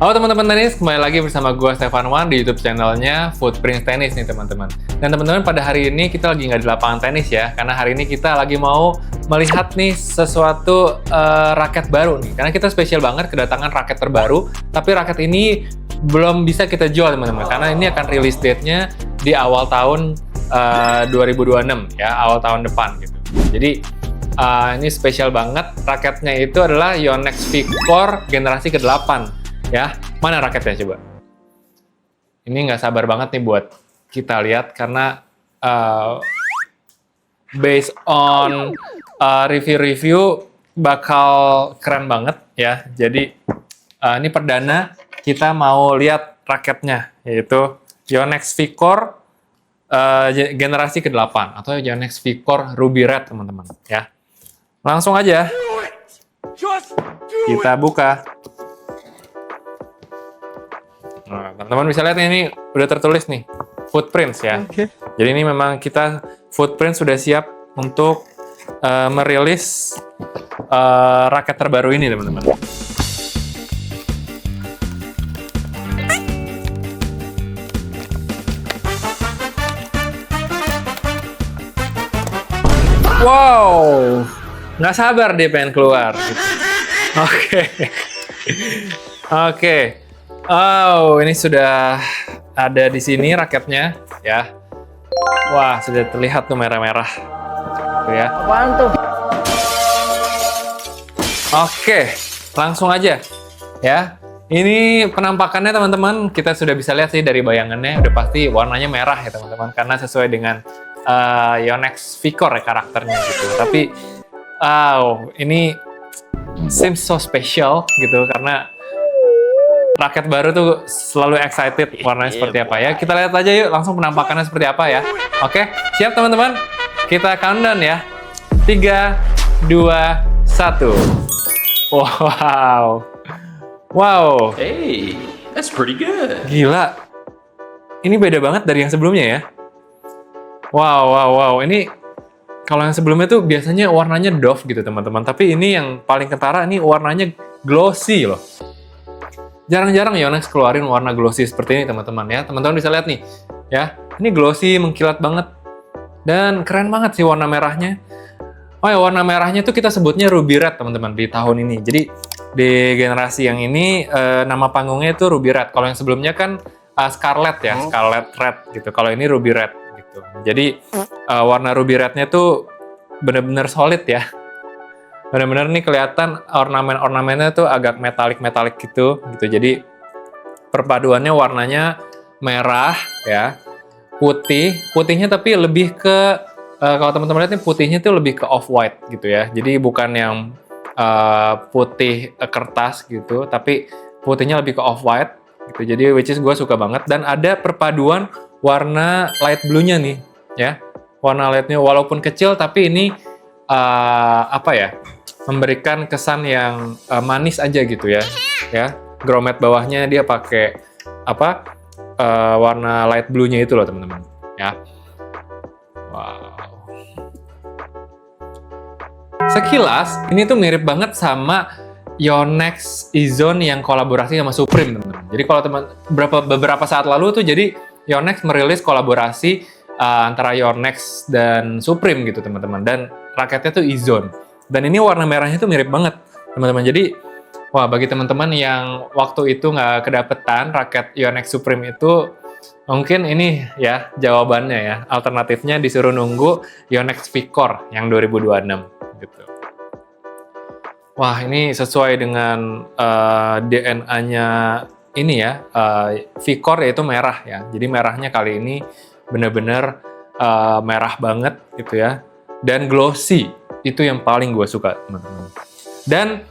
Halo teman-teman tenis, kembali lagi bersama gue Stefan Wan di YouTube channelnya Footprints Tennis nih teman-teman. Dan teman-teman pada hari ini kita lagi nggak di lapangan tenis ya, karena hari ini kita lagi mau melihat nih sesuatu raket baru nih. Karena kita spesial banget kedatangan raket terbaru, tapi raket ini belum bisa kita jual teman-teman, karena ini akan release date-nya di awal tahun 2026 ya, awal tahun depan gitu. Jadi ini spesial banget, raketnya itu adalah Yonex V-Core generasi ke-8. Ya, mana raketnya coba? Ini nggak sabar banget nih buat kita lihat karena based on review-review bakal keren banget ya. Jadi ini perdana kita mau lihat raketnya, yaitu Yonex V-Core generasi ke-8 atau Yonex V-Core Ruby Red teman-teman ya. Langsung aja kita buka. Nah, teman-teman bisa lihat ini udah tertulis nih, Footprints ya. Okay. Jadi ini memang kita Footprints sudah siap untuk merilis raket terbaru ini, teman-teman. Wow, nggak sabar dia pengen keluar. Oke, oke. Oh, ini sudah ada di sini raketnya, ya. Wah, sudah terlihat tuh merah-merah, gitu ya. Apaan tuh? Oke, langsung aja, ya. Ini penampakannya teman-teman, kita sudah bisa lihat sih dari bayangannya, udah pasti warnanya merah ya teman-teman, karena sesuai dengan Yonex V-Core ya karakternya gitu. Tapi, ini seems so special gitu, karena raket baru tuh selalu excited warnanya seperti apa ya. Kita lihat aja yuk langsung penampakannya seperti apa ya. Oke, siap teman-teman? Kita countdown ya. 3, 2, 1. Wow. Wow. Hey, that's pretty good. Gila. Ini beda banget dari yang sebelumnya ya. Wow, wow, wow. Ini kalau yang sebelumnya tuh biasanya warnanya doff gitu teman-teman. Tapi ini yang paling kentara, ini warnanya glossy loh. Jarang-jarang Yonex keluarin warna glossy seperti ini teman-teman ya. Teman-teman bisa lihat nih ya. Ini glossy, mengkilat banget. Dan keren banget sih warna merahnya. Oh ya, warna merahnya tuh kita sebutnya Ruby Red teman-teman di tahun ini. Jadi di generasi yang ini nama panggungnya itu Ruby Red. Kalau yang sebelumnya kan Scarlet ya, Scarlet Red gitu. Kalau ini Ruby Red gitu. Jadi warna Ruby Rednya tuh bener-bener solid ya. Benar-benar nih kelihatan ornamen-ornamennya tuh agak metalik-metalik gitu. Jadi perpaduannya warnanya merah ya, putihnya tapi lebih ke kalau teman-teman lihat nih putihnya tuh lebih ke off-white gitu ya. Jadi bukan yang putih kertas gitu, tapi putihnya lebih ke off-white gitu. Jadi which is gue suka banget, dan ada perpaduan warna light blue-nya nih ya. Warna lightnya walaupun kecil tapi ini apa ya? Memberikan kesan yang manis aja gitu ya. Grommet bawahnya dia pakai apa? Warna light blue-nya itu loh teman-teman. Ya. Wow. Sekilas ini tuh mirip banget sama Yonex E-Zone yang kolaborasi sama Supreme teman-teman. Jadi kalau beberapa saat lalu tuh jadi Yonex merilis kolaborasi antara Yonex dan Supreme gitu teman-teman. Dan raketnya tuh E-Zone. Dan ini warna merahnya tuh mirip banget, teman-teman. Jadi, wah bagi teman-teman yang waktu itu nggak kedapetan raket Yonex Supreme itu, mungkin ini ya jawabannya ya. Alternatifnya disuruh nunggu Yonex V-Core yang 2026 gitu. Wah, ini sesuai dengan DNA-nya ini ya, V-Core yaitu merah ya. Jadi merahnya kali ini benar-benar merah banget gitu ya. Dan glossy. Itu yang paling gue suka, teman-teman. Dan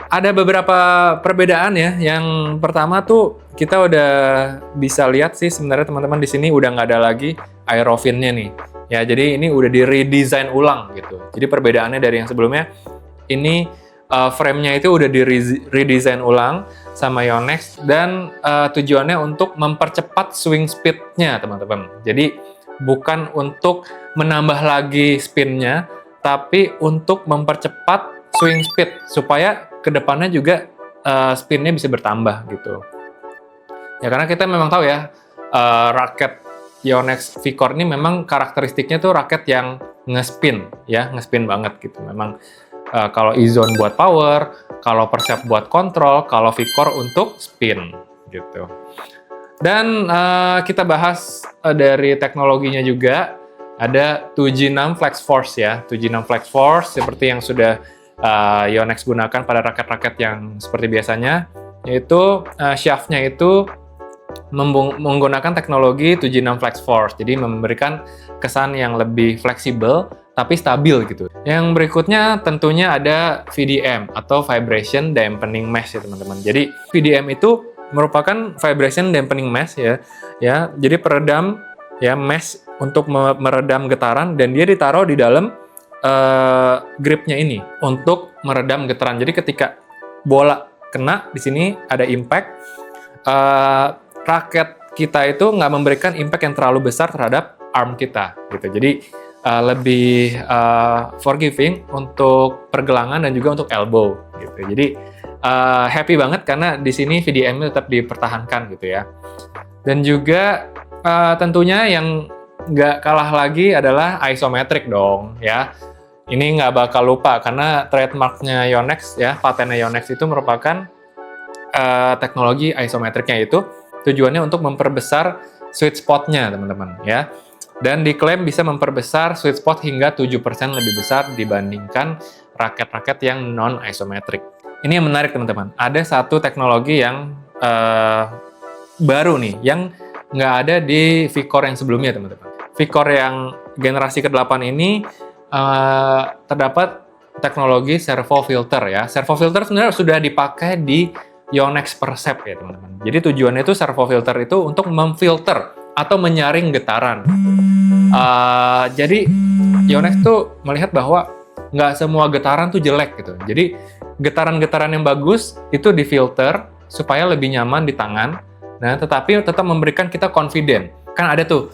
ada beberapa perbedaan ya. Yang pertama tuh kita udah bisa lihat sih sebenarnya teman-teman di sini udah nggak ada lagi aerofin-nya nih. Ya, jadi ini udah di redesign ulang gitu. Jadi perbedaannya dari yang sebelumnya, ini frame-nya itu udah di redesign ulang sama Yonex, dan tujuannya untuk mempercepat swing speed-nya, teman-teman. Jadi bukan untuk menambah lagi spin-nya, tapi untuk mempercepat swing speed supaya kedepannya juga spinnya bisa bertambah gitu. Ya karena kita memang tahu ya, raket Yonex V-Core ini memang karakteristiknya tuh raket yang ngespin banget gitu. Memang kalau E-Zone buat power, kalau Percept buat kontrol, kalau V-Core untuk spin gitu. Dan kita bahas dari teknologinya juga, ada 2G6 Flex Force ya. 2G6 Flex Force seperti yang sudah Yonex gunakan pada raket-raket yang seperti biasanya, yaitu shaft-nya itu menggunakan teknologi 2G6 Flex Force, jadi memberikan kesan yang lebih fleksibel tapi stabil gitu. Yang berikutnya tentunya ada VDM atau Vibration Dampening Mesh ya teman-teman. Jadi VDM itu merupakan Vibration Dampening Mesh ya. Jadi peredam ya mesh untuk meredam getaran, dan dia ditaruh di dalam gripnya ini untuk meredam getaran. Jadi ketika bola kena di sini ada impact, raket kita itu nggak memberikan impact yang terlalu besar terhadap arm kita gitu. Jadi lebih forgiving untuk pergelangan dan juga untuk elbow gitu. Jadi happy banget karena di sini VDM tetap dipertahankan gitu ya. Dan juga tentunya yang nggak kalah lagi adalah isometric dong ya. Ini nggak bakal lupa karena trademarknya Yonex ya, patennya Yonex itu merupakan teknologi isometriknya, itu tujuannya untuk memperbesar sweet spot-nya teman-teman ya. Dan diklaim bisa memperbesar sweet spot hingga 7% lebih besar dibandingkan raket-raket yang non-isometric. Ini yang menarik teman-teman, ada satu teknologi yang baru nih, yang nggak ada di V-Core yang sebelumnya teman-teman. V-Core yang generasi ke-8 ini terdapat teknologi servo filter ya. Servo filter sebenarnya sudah dipakai di Yonex Percept ya teman-teman. Jadi tujuannya itu servo filter itu untuk memfilter atau menyaring getaran. Jadi Yonex tuh melihat bahwa nggak semua getaran tuh jelek gitu. Jadi getaran-getaran yang bagus itu difilter supaya lebih nyaman di tangan. Nah, tetapi tetap memberikan kita confident. Kan ada tuh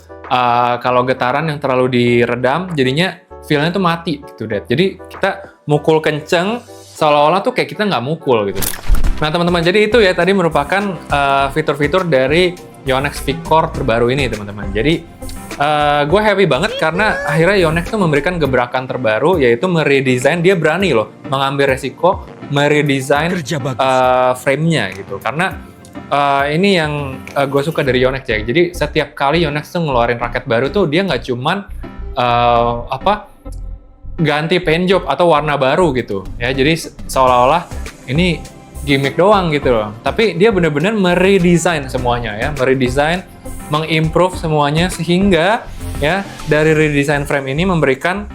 kalau getaran yang terlalu diredam, jadinya feel-nya tuh mati gitu, Dad. Jadi kita mukul kenceng, seolah-olah tuh kayak kita nggak mukul gitu. Nah, teman-teman, jadi itu ya tadi merupakan fitur-fitur dari Yonex V-Core terbaru ini, teman-teman. Jadi gue happy banget karena akhirnya Yonex tuh memberikan gebrakan terbaru, yaitu meredesign. Dia berani loh mengambil resiko meredesign frame-nya gitu. Karena ini yang gue suka dari Yonex ya. Jadi setiap kali Yonex tuh ngeluarin raket baru tuh dia nggak cuman ganti paint job atau warna baru gitu ya. Jadi seolah-olah ini gimmick doang gitu loh. Tapi dia benar-benar meredesign semuanya ya, meredesign, mengimprove semuanya sehingga ya dari redesign frame ini memberikan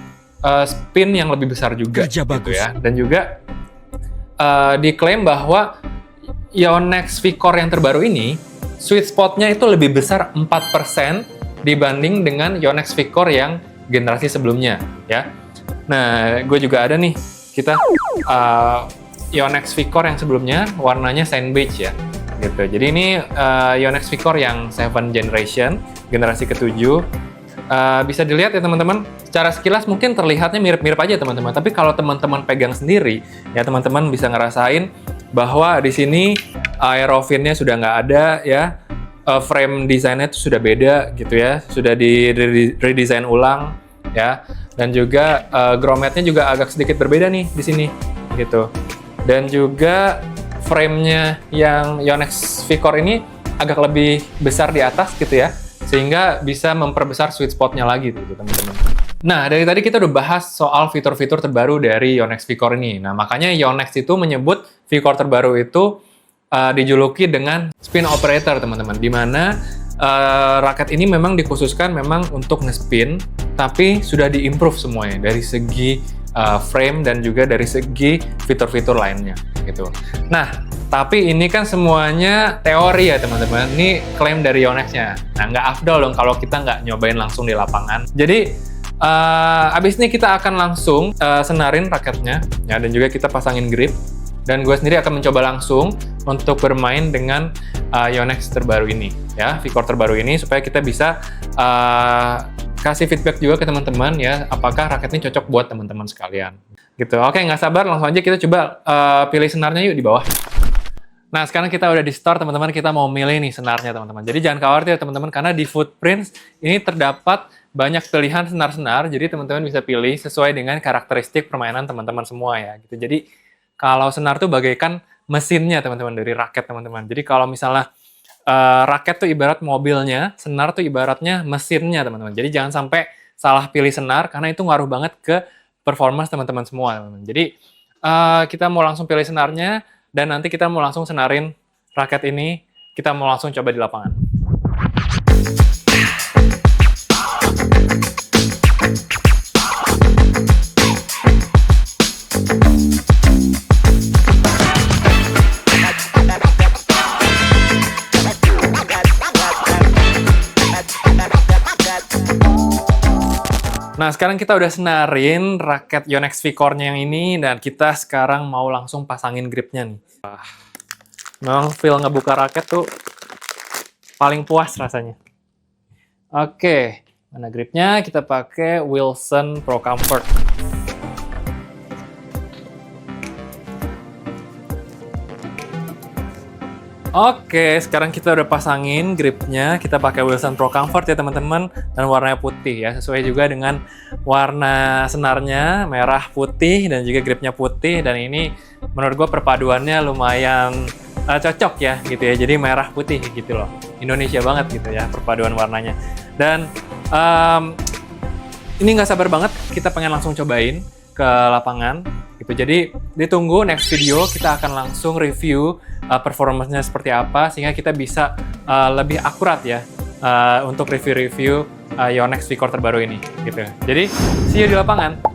spin yang lebih besar juga gitu ya. Dan juga diklaim bahwa Yonex V-Core yang terbaru ini sweet spot-nya itu lebih besar 4% dibanding dengan Yonex V-Core yang generasi sebelumnya ya. Nah, gue juga ada nih, kita Yonex V-Core yang sebelumnya warnanya sand beige ya gitu. Jadi ini Yonex V-Core yang 7 generation, generasi ke-7. Bisa dilihat ya teman-teman, secara sekilas mungkin terlihatnya mirip-mirip aja teman-teman, tapi kalau teman-teman pegang sendiri ya teman-teman bisa ngerasain bahwa di sini aerofin-nya sudah nggak ada ya, frame desainnya itu sudah beda gitu ya, sudah di redesign ulang ya, dan juga grommetnya juga agak sedikit berbeda nih di sini gitu. Dan juga frame-nya yang Yonex V-Core ini agak lebih besar di atas gitu ya, sehingga bisa memperbesar sweet spot-nya lagi gitu teman-teman. Nah, dari tadi kita udah bahas soal fitur-fitur terbaru dari Yonex V-Core ini. Nah, makanya Yonex itu menyebut V-Core terbaru itu dijuluki dengan spin operator teman-teman, di mana raket ini memang dikhususkan memang untuk nge-spin, tapi sudah di-improve semuanya dari segi frame dan juga dari segi fitur-fitur lainnya gitu. Nah, tapi ini kan semuanya teori ya teman-teman. Ini klaim dari Yonex-nya. Nah, nggak afdol dong kalau kita nggak nyobain langsung di lapangan. Jadi abis ini kita akan langsung senarin raketnya ya, dan juga kita pasangin grip. Dan gue sendiri akan mencoba langsung untuk bermain dengan Yonex terbaru ini ya, V-Core terbaru ini, supaya kita bisa kasih feedback juga ke teman-teman ya, apakah raket ini cocok buat teman-teman sekalian gitu. Oke, nggak sabar, langsung aja kita coba pilih senarnya yuk di bawah. Nah, sekarang kita udah di store, teman-teman. Kita mau milih nih senarnya, teman-teman. Jadi jangan khawatir, teman-teman, karena di Footprints ini terdapat banyak pilihan senar-senar. Jadi teman-teman bisa pilih sesuai dengan karakteristik permainan teman-teman semua ya. Gitu. Jadi kalau senar tuh bagaikan mesinnya, teman-teman, dari raket, teman-teman. Jadi kalau misalnya raket tuh ibarat mobilnya, senar tuh ibaratnya mesinnya, teman-teman. Jadi jangan sampai salah pilih senar, karena itu ngaruh banget ke performance teman-teman semua, teman-teman. Jadi kita mau langsung pilih senarnya, dan nanti kita mau langsung senarin raket ini, kita mau langsung coba di lapangan. Nah, sekarang kita udah senarin raket Yonex V-Core-nya yang ini, dan kita sekarang mau langsung pasangin gripnya nih. Memang feel ngebuka raket tuh paling puas rasanya. Oke, mana gripnya? Kita pakai Wilson Pro Comfort. Oke, sekarang kita udah pasangin gripnya. Kita pakai Wilson Pro Comfort ya teman-teman, dan warnanya putih ya, sesuai juga dengan warna senarnya, merah putih dan juga gripnya putih. Dan ini menurut gue perpaduannya lumayan cocok ya gitu ya. Jadi merah putih gitu loh, Indonesia banget gitu ya perpaduan warnanya. Dan ini nggak sabar banget, kita pengen langsung cobain ke lapangan gitu. Jadi ditunggu next video, kita akan langsung review performance-nya seperti apa, sehingga kita bisa lebih akurat ya untuk review-review Yonex V-Core terbaru ini gitu. Jadi see you di lapangan.